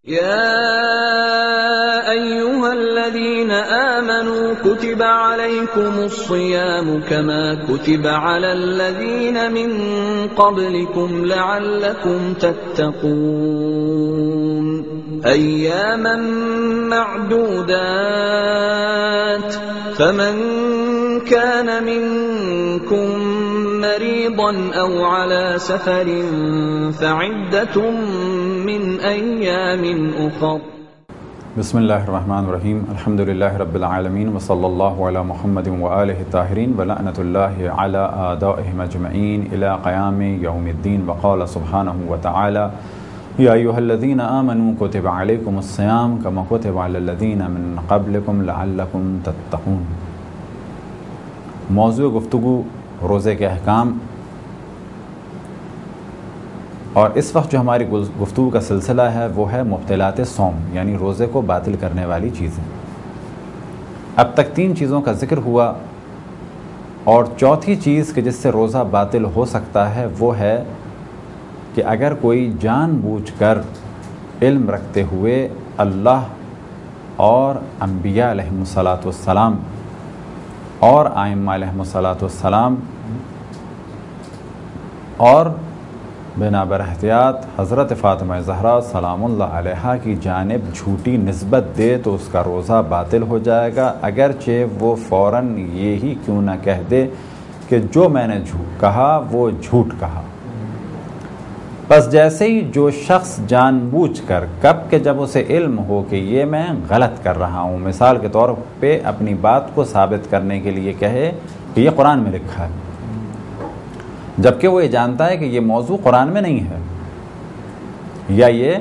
يا أيها الذين آمنوا كتب عليكم الصيام كما كتب على الذين من قبلكم لعلكم تتقون أياما معدودات فمن كان منكم مريضا أو على سفر فعدة من أيام أخر بسم اللہ الرحمن الرحیم الحمد للہ رب العالمین وصلی اللہ علی محمد وآلہ الطاہرین ولعنۃ اللہ علی اعدائہم اجمعین الی قیام یوم الدین وقال سبحانہ وتعالی یا ایھا الذین آمنوا کتب علیکم الصیام کما کتب علی الذین من قبلکم لعلکم تتقون۔ موضوع گفتگو روزے کے احکام، اور اس وقت جو ہماری گفتگو کا سلسلہ ہے وہ ہے مبطلات صوم، یعنی روزے کو باطل کرنے والی چیزیں۔ اب تک 3 چیزوں کا ذکر ہوا، اور چوتھی چیز کہ جس سے روزہ باطل ہو سکتا ہے وہ ہے کہ اگر کوئی جان بوجھ کر علم رکھتے ہوئے اللہ اور انبیاء علیہم السلام اور ائمہ علیہم السلام اور بنابر احتیاط حضرت فاطمہ زہرا سلام اللہ علیہا کی جانب جھوٹی نسبت دے تو اس کا روزہ باطل ہو جائے گا، اگرچہ وہ فوراً یہی کیوں نہ کہہ دے کہ جو میں نے کہا وہ جھوٹ کہا۔ بس جیسے ہی جو شخص جان بوجھ کر کب کہ جب اسے علم ہو کہ یہ میں غلط کر رہا ہوں، مثال کے طور پہ اپنی بات کو ثابت کرنے کے لیے کہے کہ یہ قرآن میں لکھا ہے، جبکہ وہ یہ جانتا ہے کہ یہ موضوع قرآن میں نہیں ہے، یا یہ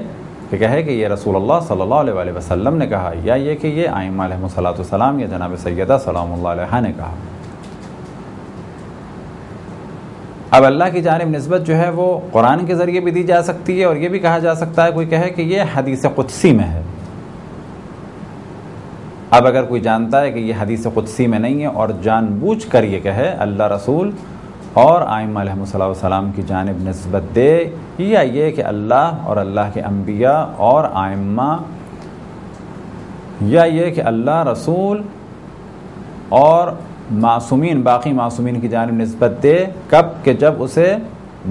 کہ کہے کہ یہ رسول اللہ صلی اللہ علیہ وسلم نے کہا، یا یہ کہ یہ ائمہ علیہم السلام یا جناب سیدہ سلام اللہ علیہا نے کہا۔ اب اللہ کی جانب نسبت جو ہے وہ قرآن کے ذریعے بھی دی جا سکتی ہے، اور یہ بھی کہا جا سکتا ہے، کوئی کہے کہ یہ حدیث قدسی میں ہے۔ اب اگر کوئی جانتا ہے کہ یہ حدیث قدسی میں نہیں ہے اور جان بوجھ کر یہ کہے اللہ رسول اور ائمہ علیہم السلام کی جانب نسبت دے، یا یہ کہ اللہ اور اللہ کے انبیاء اور ائمہ، یا یہ کہ اللہ رسول اور معصومین باقی معصومین کی جانب نسبت دے، کب کہ جب اسے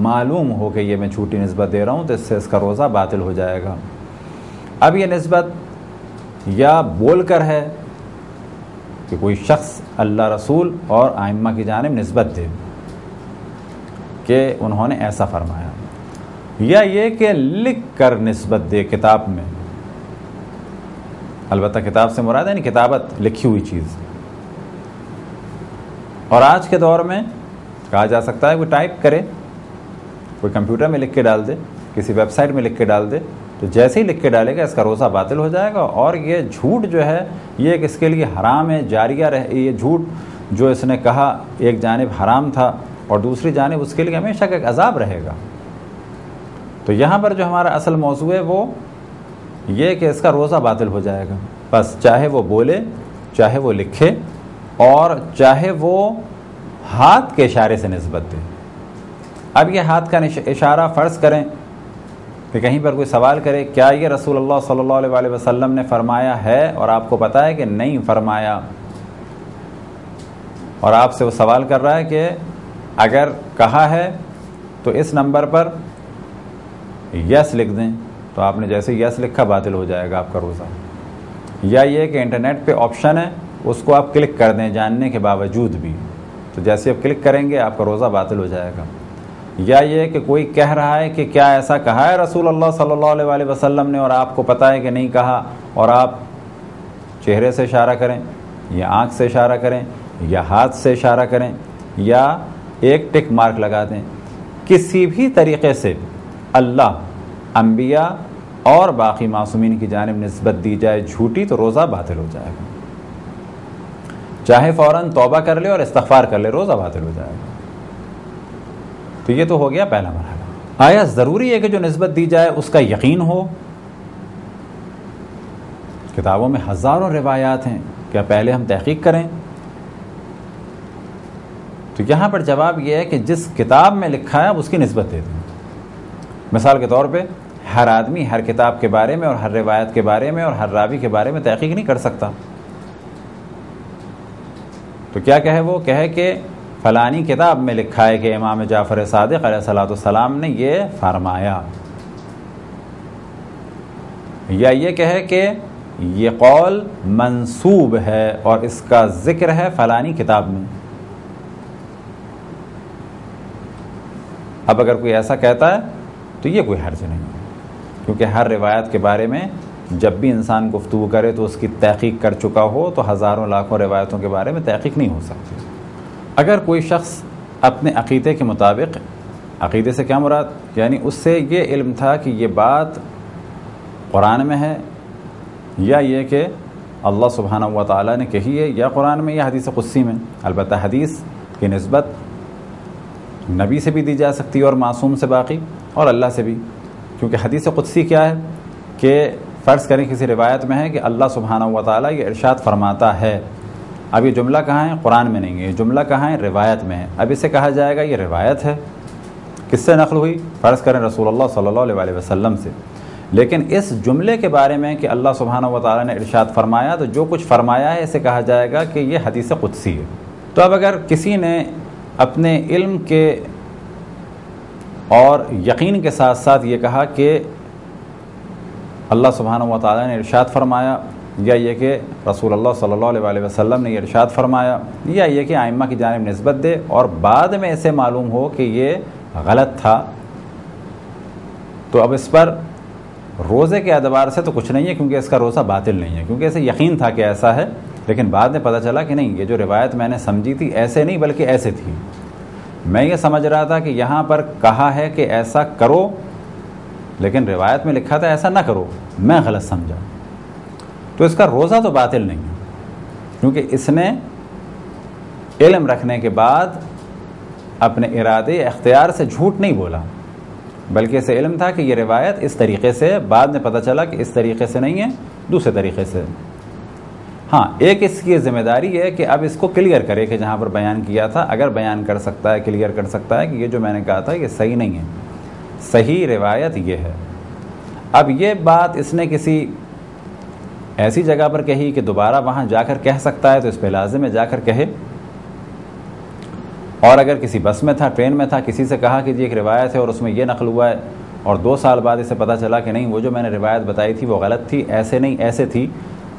معلوم ہو کہ یہ میں جھوٹی نسبت دے رہا ہوں تو اس سے اس کا روزہ باطل ہو جائے گا۔ اب یہ نسبت یا بول کر ہے کہ کوئی شخص اللہ رسول اور ائمہ کی جانب نسبت دے کہ انہوں نے ایسا فرمایا، یا یہ کہ لکھ کر نسبت دے کتاب میں، البتہ کتاب سے مراد ہے کتابت، لکھی ہوئی چیز۔ اور آج کے دور میں کہا جا سکتا ہے کوئی ٹائپ کرے، کوئی کمپیوٹر میں لکھ کے ڈال دے، کسی ویب سائٹ میں لکھ کے ڈال دے، تو جیسے ہی لکھ کے ڈالے گا اس کا روزہ باطل ہو جائے گا، اور یہ جھوٹ جو ہے یہ کہ اس کے لیے حرام ہے، جاریہ رہے، یہ جھوٹ جو اس نے کہا ایک جانب حرام تھا اور دوسری جانب اس کے لیے ہمیشہ کا ایک عذاب رہے گا۔ تو یہاں پر جو ہمارا اصل موضوع ہے وہ یہ کہ اس کا روزہ باطل ہو جائے گا، بس چاہے وہ بولے، چاہے وہ لکھے، اور چاہے وہ ہاتھ کے اشارے سے نسبت دے۔ اب یہ ہاتھ کا اشارہ فرض کریں کہ کہیں پر کوئی سوال کرے کیا یہ رسول اللہ صلی اللہ علیہ وسلم نے فرمایا ہے، اور آپ کو پتہ ہے کہ نہیں فرمایا، اور آپ سے وہ سوال کر رہا ہے کہ اگر کہا ہے تو اس نمبر پر یس لکھ دیں، تو آپ نے جیسے یس لکھا باطل ہو جائے گا آپ کا روزہ۔ یا یہ کہ انٹرنیٹ پہ آپشن ہے اس کو آپ کلک کر دیں جاننے کے باوجود بھی، تو جیسے آپ کلک کریں گے آپ کا روزہ باطل ہو جائے گا۔ یا یہ کہ کوئی کہہ رہا ہے کہ کیا ایسا کہا ہے رسول اللہ صلی اللہ علیہ وسلم نے، اور آپ کو پتہ ہے کہ نہیں کہا، اور آپ چہرے سے اشارہ کریں یا آنکھ سے اشارہ کریں یا ہاتھ سے اشارہ کریں یا ایک ٹک مارک لگا دیں، کسی بھی طریقے سے اللہ، انبیاء اور باقی معصومین کی جانب نسبت دی جائے جھوٹی تو روزہ باطل ہو جائے گا، چاہے فوراً توبہ کر لے اور استغفار کر لے، روزہ باطل ہو جائے گا۔ تو یہ تو ہو گیا پہلا مرحلہ۔ آیا ضروری ہے کہ جو نسبت دی جائے اس کا یقین ہو؟ کتابوں میں ہزاروں روایات ہیں، کیا پہلے ہم تحقیق کریں؟ تو یہاں پر جواب یہ ہے کہ جس کتاب میں لکھا ہے اس کی نسبت دے دیں۔ مثال کے طور پہ ہر آدمی ہر کتاب کے بارے میں اور ہر روایت کے بارے میں اور ہر راوی کے بارے میں تحقیق نہیں کر سکتا. تو کیا کہے وہ کہے کہ فلانی کتاب میں لکھا ہے کہ امام جعفر صادق علیہ الصلوۃ والسلام نے یہ فرمایا، یا یہ کہے کہ یہ قول منسوب ہے اور اس کا ذکر ہے فلانی کتاب میں. اب اگر کوئی ایسا کہتا ہے تو یہ کوئی حرج نہیں ہے، کیونکہ ہر روایت کے بارے میں جب بھی انسان گفتگو کرے تو اس کی تحقیق کر چکا ہو، تو ہزاروں لاکھوں روایتوں کے بارے میں تحقیق نہیں ہو سکتی. اگر کوئی شخص اپنے عقیدے کے مطابق، عقیدے سے کیا مراد، یعنی اس سے یہ علم تھا کہ یہ بات قرآن میں ہے یا یہ کہ اللہ سبحانہ و تعالیٰ نے کہی ہے، یا قرآن میں یا حدیث قدسی میں. البتہ حدیث کی نسبت نبی سے بھی دی جا سکتی ہے اور معصوم سے باقی، اور اللہ سے بھی، کیونکہ حدیث قدسی کیا ہے کہ فرض کریں کسی روایت میں ہے کہ اللہ سبحانہ و تعالیٰ یہ ارشاد فرماتا ہے. اب یہ جملہ کہاں ہے؟ قرآن میں نہیں ہے. یہ جملہ کہاں ہے؟ روایت میں ہے. اب اسے کہا جائے گا یہ روایت ہے. کس سے نقل ہوئی؟ فرض کریں رسول اللہ صلی اللہ علیہ وسلم سے. لیکن اس جملے کے بارے میں کہ اللہ سبحانہ و تعالیٰ نے ارشاد فرمایا، تو جو کچھ فرمایا ہے اسے کہا جائے گا کہ یہ حدیث قدسی ہے. تو اب اگر کسی نے اپنے علم کے اور یقین کے ساتھ ساتھ یہ کہا کہ اللہ سبحانہ و تعالیٰ نے ارشاد فرمایا، یا یہ کہ رسول اللہ صلی اللہ علیہ وسلم نے یہ ارشاد فرمایا، یا یہ کہ ائمہ کی جانب نسبت دے، اور بعد میں اسے معلوم ہو کہ یہ غلط تھا، تو اب اس پر روزے کے اعتبار سے تو کچھ نہیں ہے، کیونکہ اس کا روزہ باطل نہیں ہے، کیونکہ اسے یقین تھا کہ ایسا ہے، لیکن بعد میں پتہ چلا کہ نہیں، یہ جو روایت میں نے سمجھی تھی ایسے نہیں بلکہ ایسے تھی. میں یہ سمجھ رہا تھا کہ یہاں پر کہا ہے کہ ایسا کرو، لیکن روایت میں لکھا تھا ایسا نہ کرو، میں غلط سمجھا، تو اس کا روزہ تو باطل نہیں ہے، کیونکہ اس نے علم رکھنے کے بعد اپنے ارادے اختیار سے جھوٹ نہیں بولا، بلکہ اسے علم تھا کہ یہ روایت اس طریقے سے، بعد میں پتہ چلا کہ اس طریقے سے نہیں ہے، دوسرے طریقے سے. ہاں، ایک اس کی ذمہ داری ہے کہ اب اس کو کلیئر کرے کہ جہاں پر بیان کیا تھا، اگر بیان کر سکتا ہے، کلیئر کر سکتا ہے کہ یہ جو میں نے کہا تھا یہ صحیح نہیں ہے، صحیح روایت یہ ہے. اب یہ بات اس نے کسی ایسی جگہ پر کہی کہ دوبارہ وہاں جا کر کہہ سکتا ہے، تو اس پہ لازم ہے جا کر کہے. اور اگر کسی بس میں تھا، ٹرین میں تھا، کسی سے کہا کہ یہ ایک روایت ہے اور اس میں یہ نقل ہوا ہے، اور 2 سال بعد اسے پتہ چلا کہ نہیں، وہ جو میں نے روایت بتائی تھی وہ غلط تھی، ایسے نہیں ایسے تھی،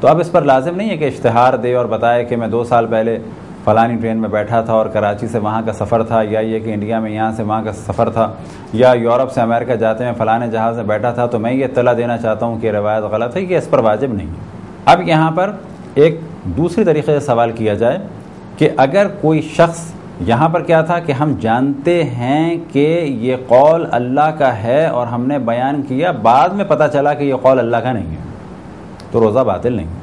تو اب اس پر لازم نہیں ہے کہ اشتہار دے اور بتائے کہ میں 2 سال پہلے فلانی ٹرین میں بیٹھا تھا اور کراچی سے وہاں کا سفر تھا، یا یہ کہ انڈیا میں یہاں سے وہاں کا سفر تھا، یا یورپ سے امریکہ جاتے میں فلانے جہاز میں بیٹھا تھا، تو میں یہ اطلاع دینا چاہتا ہوں کہ روایت غلط ہے، یہ اس پر واجب نہیں ہے. اب یہاں پر ایک دوسری طریقے سے سوال کیا جائے کہ اگر کوئی شخص، یہاں پر کیا تھا کہ ہم جانتے ہیں کہ یہ قول اللہ کا ہے اور ہم نے بیان کیا، بعد میں پتہ چلا کہ یہ قول اللہ کا نہیں ہے، تو روزہ باطل نہیں ہے.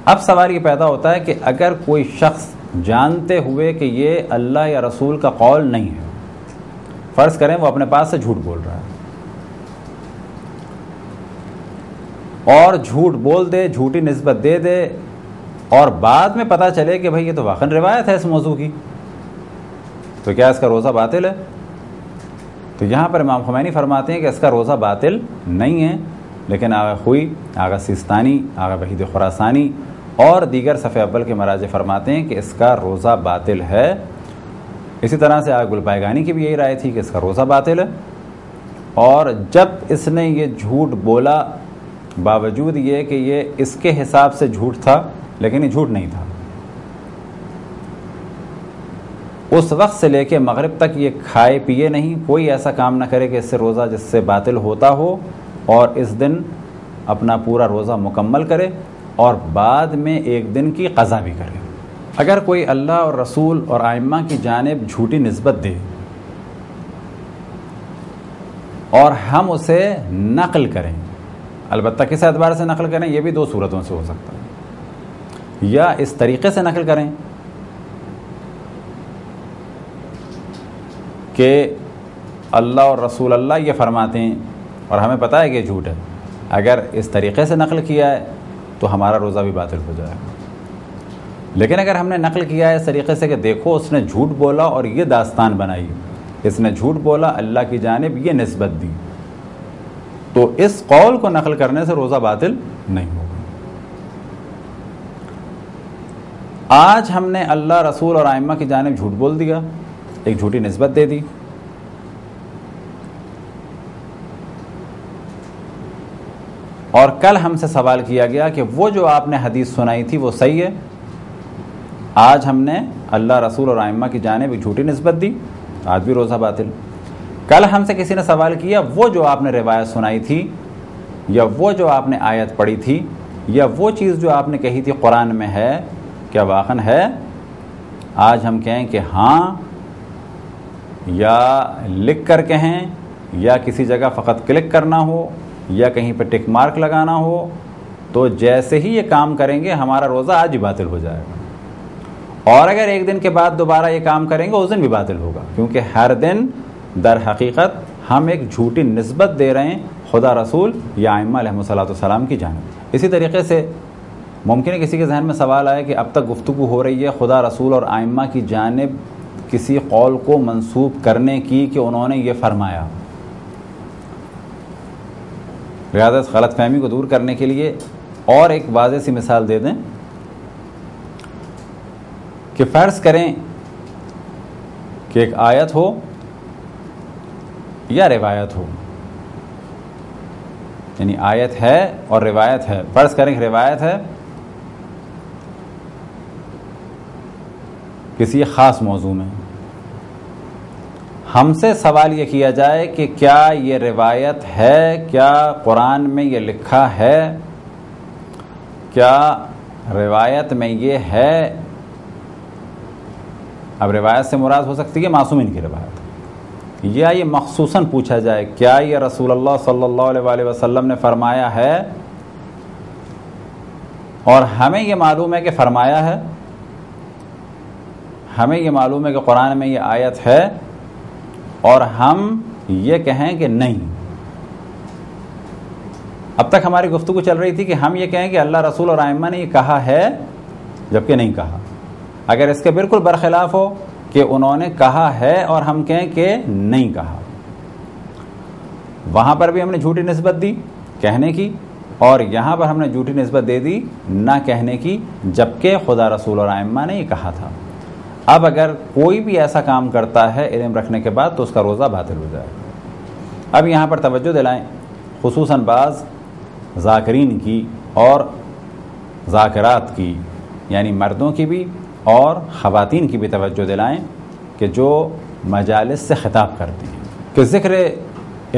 اب سوال یہ پیدا ہوتا ہے کہ اگر کوئی شخص جانتے ہوئے کہ یہ اللہ یا رسول کا قول نہیں ہے، فرض کریں وہ اپنے پاس سے جھوٹ بول رہا ہے، اور جھوٹ بول دے، جھوٹی نسبت دے دے، اور بعد میں پتہ چلے کہ بھئی یہ تو واقعاً روایت ہے اس موضوع کی، تو کیا اس کا روزہ باطل ہے؟ تو یہاں پر امام خمینی فرماتے ہیں کہ اس کا روزہ باطل نہیں ہے، لیکن آغا خوئی، آغا سیستانی، آغا وحید خراسانی اور دیگر صفحہ اول کے مراجع فرماتے ہیں کہ اس کا روزہ باطل ہے. اسی طرح سے آغا گلپائگانی کی بھی یہی رائے تھی کہ اس کا روزہ باطل ہے. اور جب اس نے یہ جھوٹ بولا، باوجود یہ کہ یہ اس کے حساب سے جھوٹ تھا لیکن یہ جھوٹ نہیں تھا، اس وقت سے لے کے مغرب تک یہ کھائے پیے نہیں، کوئی ایسا کام نہ کرے کہ اس سے روزہ جس سے باطل ہوتا ہو، اور اس دن اپنا پورا روزہ مکمل کرے اور بعد میں ایک دن کی قضا بھی کرے. اگر کوئی اللہ اور رسول اور ائمہ کی جانب جھوٹی نسبت دے اور ہم اسے نقل کریں، البتہ کس اعتبار سے نقل کریں، یہ بھی 2 صورتوں سے ہو سکتا ہے. یا اس طریقے سے نقل کریں کہ اللہ اور رسول اللہ یہ فرماتے ہیں اور ہمیں پتہ ہے کہ یہ جھوٹ ہے. اگر اس طریقے سے نقل کیا ہے تو ہمارا روزہ بھی باطل ہو جائے گا. لیکن اگر ہم نے نقل کیا ہے اس طریقے سے کہ دیکھو اس نے جھوٹ بولا اور یہ داستان بنائی، اس نے جھوٹ بولا، اللہ کی جانب یہ نسبت دی، تو اس قول کو نقل کرنے سے روزہ باطل نہیں ہوگا۔ آج ہم نے اللہ، رسول اور ائمہ کی جانب جھوٹ بول دیا، ایک جھوٹی نسبت دے دی، اور کل ہم سے سوال کیا گیا کہ وہ جو آپ نے حدیث سنائی تھی وہ صحیح ہے۔ آج ہم نے اللہ، رسول اور ائمہ کی جانب ایک جھوٹی نسبت دی، آج بھی روزہ باطل۔ کل ہم سے کسی نے سوال کیا وہ جو آپ نے روایت سنائی تھی، یا وہ جو آپ نے آیت پڑھی تھی، یا وہ چیز جو آپ نے کہی تھی قرآن میں ہے، کیا واقعاً ہے؟ آج ہم کہیں کہ ہاں، یا لکھ کر کہیں، یا کسی جگہ فقط کلک کرنا ہو، یا کہیں پہ ٹک مارک لگانا ہو، تو جیسے ہی یہ کام کریں گے ہمارا روزہ آج ہی باطل ہو جائے گا، اور اگر ایک دن کے بعد دوبارہ یہ کام کریں گے اس دن بھی باطل ہوگا، کیونکہ ہر دن در حقیقت ہم ایک جھوٹی نسبت دے رہے ہیں خدا، رسول یا ائمہ علیہم السلام کی جانب۔ اسی طریقے سے ممکن ہے کسی کے ذہن میں سوال آئے کہ اب تک گفتگو ہو رہی ہے خدا، رسول اور ائمہ کی جانب کسی قول کو منسوب کرنے کی کہ انہوں نے یہ فرمایا۔ لہذا اس غلط فہمی کو دور کرنے کے لیے اور ایک واضح سی مثال دے دیں کہ فرض کریں کہ ایک آیت ہو یا روایت ہو، یعنی آیت ہے اور روایت ہے۔ فرض کریں کہ روایت ہے کسی خاص موضوع میں، ہم سے سوال یہ کیا جائے کہ کیا یہ روایت ہے، کیا قرآن میں یہ لکھا ہے، کیا روایت میں یہ ہے؟ اب روایت سے مراد ہو سکتی ہے معصومین کی روایت، یا یہ مخصوصاً پوچھا جائے کیا یہ رسول اللہ صلی اللہ علیہ وآلہ وسلم نے فرمایا ہے، اور ہمیں یہ معلوم ہے کہ فرمایا ہے، ہمیں یہ معلوم ہے کہ قرآن میں یہ آیت ہے، اور ہم یہ کہیں کہ نہیں۔ اب تک ہماری گفتگو چل رہی تھی کہ ہم یہ کہیں کہ اللہ، رسول اور ائمہ نے یہ کہا ہے جبکہ نہیں کہا۔ اگر اس کے بالکل برخلاف ہو کہ انہوں نے کہا ہے اور ہم کہیں کہ نہیں کہا، وہاں پر بھی ہم نے جھوٹی نسبت دی کہنے کی، اور یہاں پر ہم نے جھوٹی نسبت دے دی نہ کہنے کی، جبکہ خدا، رسول اور ائمہ نے یہ کہا تھا۔ اب اگر کوئی بھی ایسا کام کرتا ہے علم رکھنے کے بعد تو اس کا روزہ باطل ہو جائے گا۔ اب یہاں پر توجہ دلائیں، خصوصاً بعض ذاکرین کی اور ذاکرات کی، یعنی مردوں کی بھی اور خواتین کی بھی توجہ دلائیں کہ جو مجالس سے خطاب کرتی ہیں کہ ذکر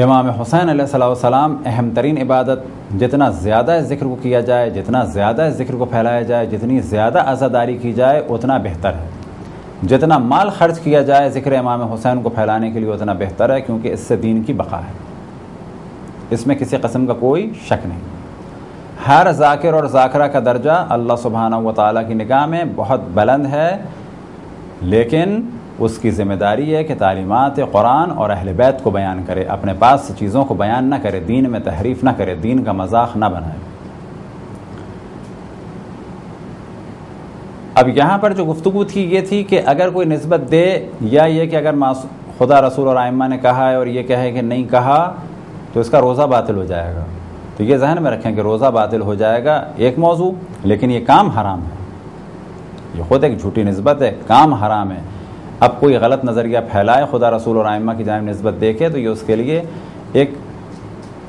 امام حسین علیہ السلام اہم ترین عبادت، جتنا زیادہ اس ذکر کو کیا جائے، جتنا زیادہ اس ذکر کو پھیلایا جائے، جتنی زیادہ عزاداری کی جائے اتنا بہتر ہے، جتنا مال خرچ کیا جائے ذکر امام حسین کو پھیلانے کے لیے اتنا بہتر ہے، کیونکہ اس سے دین کی بقا ہے، اس میں کسی قسم کا کوئی شک نہیں۔ ہر ذاکر اور ذاکرہ کا درجہ اللہ سبحانہ و تعالیٰ کی نگاہ میں بہت بلند ہے، لیکن اس کی ذمہ داری ہے کہ تعلیمات قرآن اور اہل بیت کو بیان کرے، اپنے پاس سے چیزوں کو بیان نہ کرے، دین میں تحریف نہ کرے، دین کا مذاق نہ بنائے۔ اب یہاں پر جو گفتگو تھی یہ تھی کہ اگر کوئی نسبت دے، یا یہ کہ اگر خدا، رسول اور ائمہ نے کہا ہے اور یہ کہے کہ نہیں کہا تو اس کا روزہ باطل ہو جائے گا، تو یہ ذہن میں رکھیں کہ روزہ باطل ہو جائے گا ایک موضوع، لیکن یہ کام حرام ہے، یہ خود ایک جھوٹی نسبت ہے، کام حرام ہے۔ اب کوئی غلط نظریہ پھیلائے خدا، رسول اور ائمہ کی جانب نسبت دیکھے تو یہ اس کے لیے ایک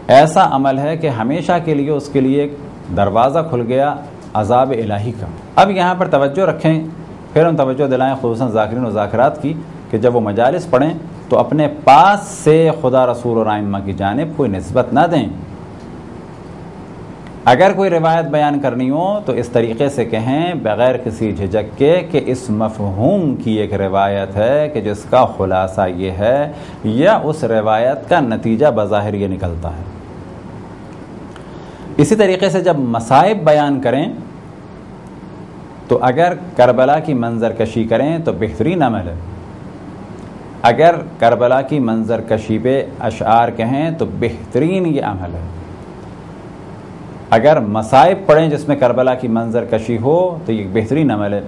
ایسا عمل ہے کہ ہمیشہ کے لیے اس کے لیے ایک دروازہ کھل گیا عذاب الہی کا۔ اب یہاں پر توجہ رکھیں، پھر ہم توجہ دلائیں خصوصاً ذاکرین و ذاکرات کی کہ جب وہ مجالس پڑھیں تو اپنے پاس سے خدا، رسول اور ائمہ کی جانب کوئی نسبت نہ دیں۔ اگر کوئی روایت بیان کرنی ہو تو اس طریقے سے کہیں بغیر کسی جھجک کے کہ اس مفہوم کی ایک روایت ہے کہ جس کا خلاصہ یہ ہے، یا اس روایت کا نتیجہ بظاہر یہ نکلتا ہے۔ اسی طریقے سے جب مصائب بیان کریں تو اگر کربلا کی منظر کشی کریں تو بہترین عمل ہے، اگر کربلا کی منظر کشی پہ اشعار کہیں تو بہترین یہ عمل ہے، اگر مصائب پڑھیں جس میں کربلا کی منظر کشی ہو تو یہ بہترین عمل ہے۔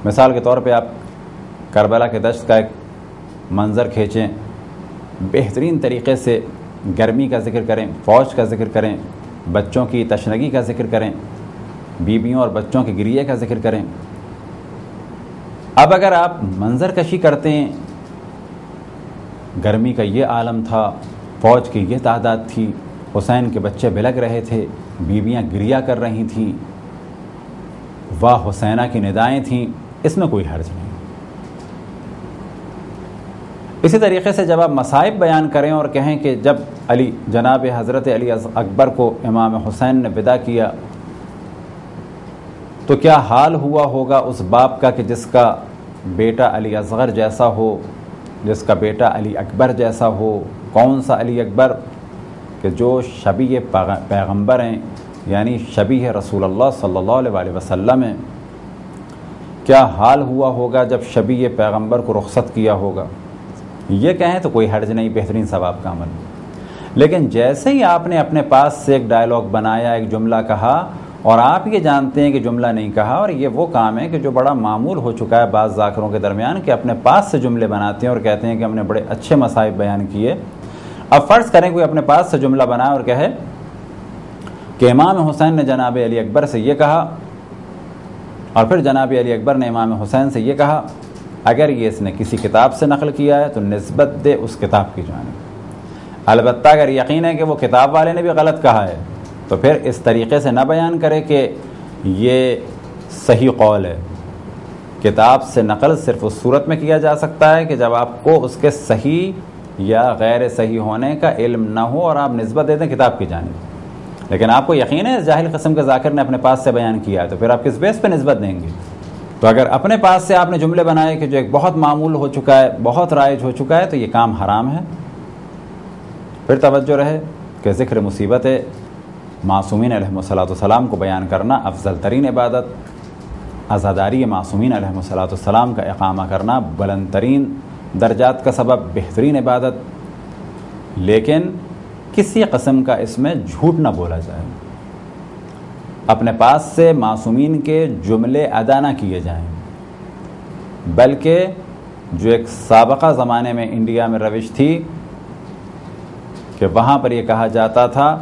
مثال کے طور پہ آپ کربلا کے دشت کا ایک منظر کھینچیں، بہترین طریقے سے گرمی کا ذکر کریں، فوج کا ذکر کریں، بچوں کی تشنگی کا ذکر کریں، بیویوں اور بچوں کے گریے کا ذکر کریں۔ اب اگر آپ منظر کشی کرتے ہیں، گرمی کا یہ عالم تھا، فوج کی یہ تعداد تھی، حسین کے بچے بلگ رہے تھے، بیویاں گریہ کر رہی تھیں، واہ حسینہ کی ندائیں تھیں، اس میں کوئی حرج نہیں۔ اسی طریقے سے جب آپ مصائب بیان کریں اور کہیں کہ جب جناب حضرت علی اکبر کو امام حسین نے ودا کیا تو کیا حال ہوا ہوگا اس باپ کا کہ جس کا بیٹا علی اصغر جیسا ہو، جس کا بیٹا علی اکبر جیسا ہو۔ کون سا علی اکبر؟ کہ جو شبیہ پیغمبر ہیں، یعنی شبیہ رسول اللہ صلی اللہ علیہ وسلم ہیں۔ کیا حال ہوا ہوگا جب شبیہ پیغمبر کو رخصت کیا ہوگا؟ یہ کہیں تو کوئی حرج نہیں، بہترین ثواب کا عمل۔ لیکن جیسے ہی آپ نے اپنے پاس سے ایک ڈائلاگ بنایا، ایک جملہ کہا، اور آپ یہ جانتے ہیں کہ جملہ نہیں کہا، اور یہ وہ کام ہے کہ جو بڑا معمول ہو چکا ہے بعض ذاکروں کے درمیان کہ اپنے پاس سے جملے بناتے ہیں اور کہتے ہیں کہ ہم نے بڑے اچھے مصائب بیان کیے۔ اب فرض کریں کوئی اپنے پاس سے جملہ بنائے اور کہے کہ امام حسین نے جناب علی اکبر سے یہ کہا، اور پھر جناب علی اکبر نے امام حسین سے یہ کہا۔ اگر یہ اس نے کسی کتاب سے نقل کیا ہے تو نسبت دے اس کتاب کی جانب۔ البتہ اگر یقین ہے کہ وہ کتاب والے نے بھی غلط کہا ہے تو پھر اس طریقے سے نہ بیان کرے کہ یہ صحیح قول ہے۔ کتاب سے نقل صرف اس صورت میں کیا جا سکتا ہے کہ جب آپ کو اس کے صحیح یا غیر صحیح ہونے کا علم نہ ہو اور آپ نسبت دے دیں کتاب کی جانب۔ لیکن آپ کو یقین ہے اس جاہل قسم کے ذاکر نے اپنے پاس سے بیان کیا ہے تو پھر آپ کس بیس پہ نسبت دیں گے؟ تو اگر اپنے پاس سے آپ نے جملے بنائے کہ جو ایک بہت معمول ہو چکا ہے، بہت رائج ہو چکا ہے، تو یہ کام حرام ہے۔ پھر توجہ رہے کہ ذکر مصیبت معصومین علیہ الصلوۃ والسلام کو بیان کرنا افضل ترین عبادت، عزاداری معصومین علیہ الصلوۃ والسلام کا اقامہ کرنا بلند ترین درجات کا سبب، بہترین عبادت، لیکن کسی قسم کا اس میں جھوٹ نہ بولا جائے، اپنے پاس سے معصومین کے جملے ادا نہ کیے جائیں، بلکہ جو ایک سابقہ زمانے میں انڈیا میں روش تھی کہ وہاں پر یہ کہا جاتا تھا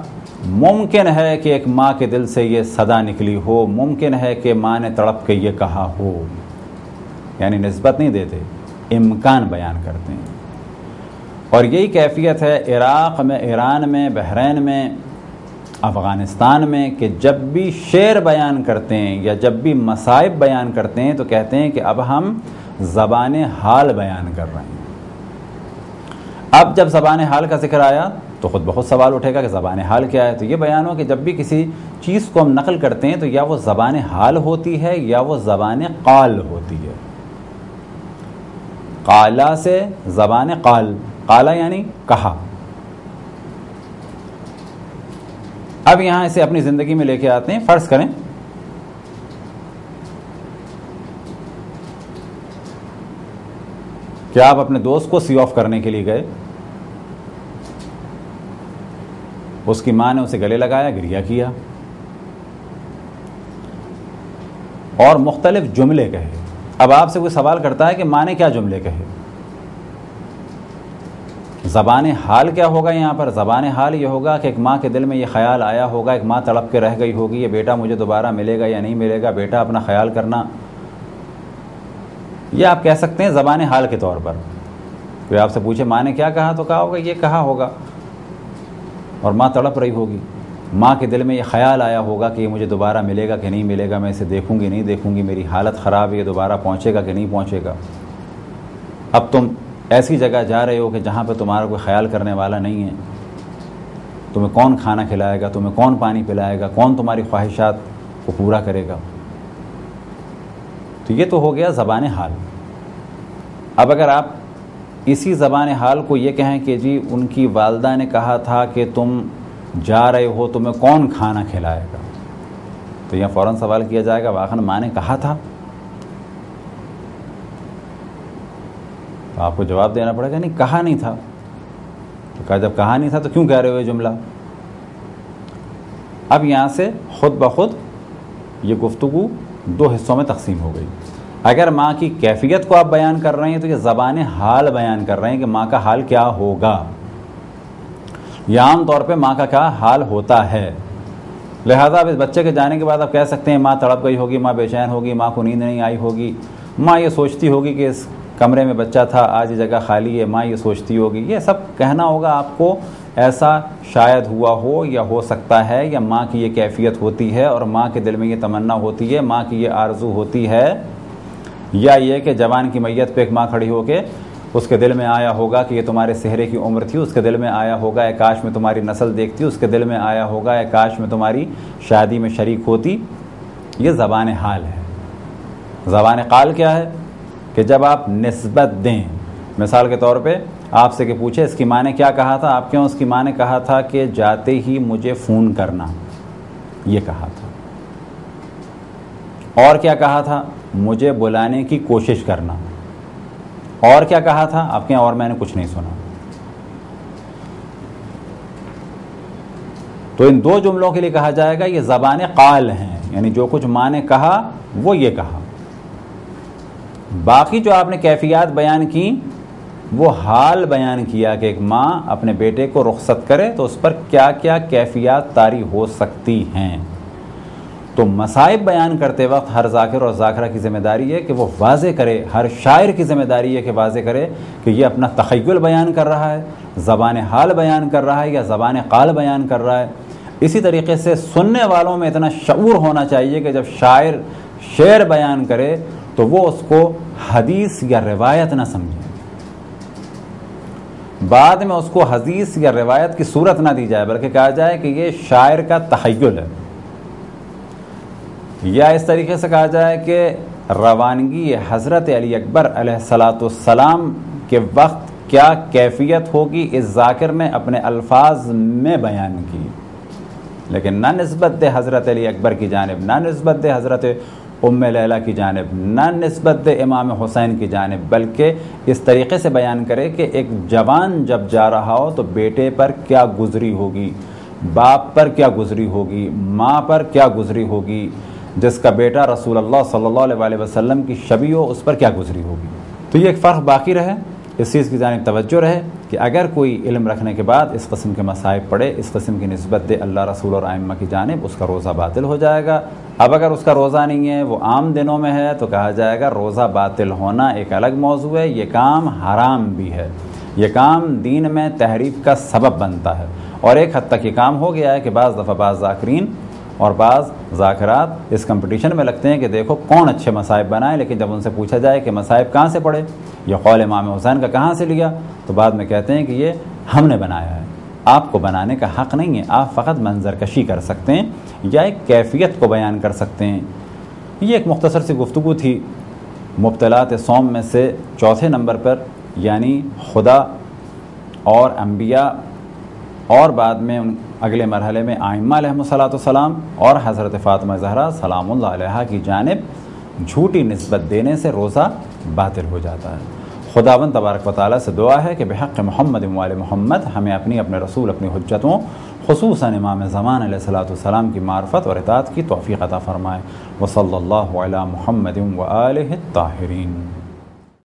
ممکن ہے کہ ایک ماں کے دل سے یہ صدا نکلی ہو، ممکن ہے کہ ماں نے تڑپ کے یہ کہا ہو، یعنی نسبت نہیں دیتے، امکان بیان کرتے ہیں۔ اور یہی کیفیت ہے عراق میں، ایران میں، بحرین میں، افغانستان میں، کہ جب بھی شعر بیان کرتے ہیں یا جب بھی مصائب بیان کرتے ہیں تو کہتے ہیں کہ اب ہم زبان حال بیان کر رہے ہیں۔ اب جب زبان حال کا ذکر آیا تو خود بخود سوال اٹھے گا کہ زبان حال کیا ہے؟ تو یہ بیان ہو کہ جب بھی کسی چیز کو ہم نقل کرتے ہیں تو یا وہ زبان حال ہوتی ہے یا وہ زبان قال ہوتی ہے۔ قالا سے زبان قال، قالا یعنی کہا۔ اب یہاں اسے اپنی زندگی میں لے کے آتے ہیں۔ فرض کریں کہ آپ اپنے دوست کو سی آف کرنے کے لیے گئے، اس کی ماں نے اسے گلے لگایا، گریہ کیا اور مختلف جملے کہے۔ اب آپ سے کوئی سوال کرتا ہے کہ ماں نے کیا جملے کہے؟ زبان حال کیا ہوگا یہاں پر؟ زبان حال یہ ہوگا کہ ایک ماں کے دل میں یہ خیال آیا ہوگا، ایک ماں تڑپ کے رہ گئی ہوگی، یہ بیٹا مجھے دوبارہ ملے گا یا نہیں ملے گا، بیٹا اپنا خیال کرنا۔ یہ آپ کہہ سکتے ہیں زبان حال کے طور پر۔ کوئی آپ سے پوچھے ماں نے کیا کہا تو کہا ہوگا یہ کہا ہوگا، اور ماں تڑپ رہی ہوگی، ماں کے دل میں یہ خیال آیا ہوگا کہ یہ مجھے دوبارہ ملے گا کہ نہیں ملے گا، میں اسے دیکھوں گی نہیں دیکھوں گی، میری حالت خراب ہے، یہ دوبارہ پہنچے گا کہ نہیں پہنچے گا۔ اب تم ایسی جگہ جا رہے ہو کہ جہاں پہ تمہارا کوئی خیال کرنے والا نہیں ہے، تمہیں کون کھانا کھلائے گا، تمہیں کون پانی پلائے گا، کون تمہاری خواہشات کو پورا کرے گا؟ تو یہ تو ہو گیا زبان حال۔ اب اگر آپ اسی زبان حال کو یہ کہیں کہ جی ان کی والدہ نے کہا تھا کہ تم جا رہے ہو تمہیں کون کھانا کھلائے گا، تو یہاں فوراً سوال کیا جائے گا واقعاً ماں نے کہا تھا؟ تو آپ کو جواب دینا پڑے گا نہیں، کہا نہیں تھا۔ تو کہا جب کہا نہیں تھا تو کیوں کہہ رہے ہو یہ جملہ؟ اب یہاں سے خود بخود یہ گفتگو دو حصوں میں تقسیم ہو گئی۔ اگر ماں کی کیفیت کو آپ بیان کر رہے ہیں تو یہ زبان حال بیان کر رہے ہیں کہ ماں کا حال کیا ہوگا، یہ عام طور پہ ماں کا کیا حال ہوتا ہے. لہذا اب اس بچے کے جانے کے بعد آپ کہہ سکتے ہیں ماں تڑپ گئی ہوگی, ماں بے چین ہوگی, ماں کو نیند نہیں آئی ہوگی, ماں یہ سوچتی ہوگی کہ اس کمرے میں بچہ تھا, آج یہ جگہ خالی ہے, ماں یہ سوچتی ہوگی. یہ سب کہنا ہوگا آپ کو, ایسا شاید ہوا ہو یا ہو سکتا ہے, یا ماں کی یہ کیفیت ہوتی ہے اور ماں کے دل میں یہ تمنا ہوتی ہے, ماں کی یہ آرزو ہوتی ہے, یا یہ کہ جوان کی میت پہ ایک ماں کھڑی ہو کے اس کے دل میں آیا ہوگا کہ یہ تمہارے صحرے کی عمر تھی, اس کے دل میں آیا ہوگا اے کاش میں تمہاری نسل دیکھتی, اس کے دل میں آیا ہوگا اے کاش میں تمہاری شادی میں شریک ہوتی. یہ زبان حال ہے. زبان قال کیا ہے کہ جب آپ نسبت دیں, مثال کے طور پہ آپ سے کہ پوچھے اس کی ماں نے کیا کہا تھا, آپ کیوں اس کی ماں نے کہا تھا کہ جاتے ہی مجھے فون کرنا, یہ کہا تھا. اور کیا کہا تھا, مجھے بلانے کی کوشش کرنا. اور کیا کہا تھا, آپ کے اور میں نے کچھ نہیں سنا. تو ان دو جملوں کے لیے کہا جائے گا یہ زبان قال ہیں, یعنی جو کچھ ماں نے کہا وہ یہ کہا. باقی جو آپ نے کیفیات بیان کی وہ حال بیان کیا کہ ایک ماں اپنے بیٹے کو رخصت کرے تو اس پر کیا کیا کیفیات طاری ہو سکتی ہیں. تو مصائب بیان کرتے وقت ہر ذاکر اور ذاکرہ کی ذمہ داری ہے کہ وہ واضح کرے, ہر شاعر کی ذمہ داری ہے کہ واضح کرے کہ یہ اپنا تخیل بیان کر رہا ہے, زبان حال بیان کر رہا ہے, یا زبان قال بیان کر رہا ہے. اسی طریقے سے سننے والوں میں اتنا شعور ہونا چاہیے کہ جب شاعر شعر بیان کرے تو وہ اس کو حدیث یا روایت نہ سمجھے, بعد میں اس کو حدیث یا روایت کی صورت نہ دی جائے, بلکہ کہا جائے کہ یہ شاعر کا تخیل ہے. یا اس طریقے سے کہا جائے کہ روانگی حضرت علی اکبر علیہ السلام کے وقت کیا کیفیت ہوگی اس ذاکر نے اپنے الفاظ میں بیان کی, لیکن نہ نسبت دے حضرت علی اکبر کی جانب, نہ نسبت دے حضرت ام لیلہ کی جانب, نہ نسبت دے امام حسین کی جانب, بلکہ اس طریقے سے بیان کرے کہ ایک جوان جب جا رہا ہو تو بیٹے پر کیا گزری ہوگی, باپ پر کیا گزری ہوگی, ماں پر کیا گزری ہوگی, جس کا بیٹا رسول اللہ صلی اللہ علیہ وسلم کی شبیہ ہو اس پر کیا گزری ہوگی. تو یہ ایک فرق باقی رہے, اس چیز کی جانب توجہ رہے کہ اگر کوئی علم رکھنے کے بعد اس قسم کے مصائب پڑے, اس قسم کی نسبت دے اللہ رسول اور ائمہ کی جانب, اس کا روزہ باطل ہو جائے گا. اب اگر اس کا روزہ نہیں ہے, وہ عام دنوں میں ہے, تو کہا جائے گا روزہ باطل ہونا ایک الگ موضوع ہے, یہ کام حرام بھی ہے, یہ کام دین میں تحریف کا سبب بنتا ہے. اور ایک حد تک یہ کام ہو گیا ہے کہ بعض دفعہ بعض ذاکرین اور بعض ذاکرات اس کمپٹیشن میں لگتے ہیں کہ دیکھو کون اچھے مصائب بنائے, لیکن جب ان سے پوچھا جائے کہ مصائب کہاں سے پڑے, یہ قول امام حسین کا کہاں سے لیا, تو بعد میں کہتے ہیں کہ یہ ہم نے بنایا ہے. آپ کو بنانے کا حق نہیں ہے, آپ فقط منظر کشی کر سکتے ہیں یا ایک کیفیت کو بیان کر سکتے ہیں. یہ ایک مختصر سی گفتگو تھی مبطلات صوم میں سے چوتھے نمبر پر, یعنی خدا اور انبیاء اور بعد میں اگلے مرحلے میں ائمہ علیہم السلام اور حضرت فاطمہ زہرا سلام اللہ علیہا کی جانب جھوٹی نسبت دینے سے روزہ باطل ہو جاتا ہے. خداوند تبارک و تعالیٰ سے دعا ہے کہ بحق محمد و آل محمد ہمیں اپنے رسول, اپنی حجتوں, خصوصاً امام زمان علیہ السلام کی معرفت اور اطاعت کی توفیق عطا فرمائے. وصلی اللہ علی محمد و آلہ الطاہرین.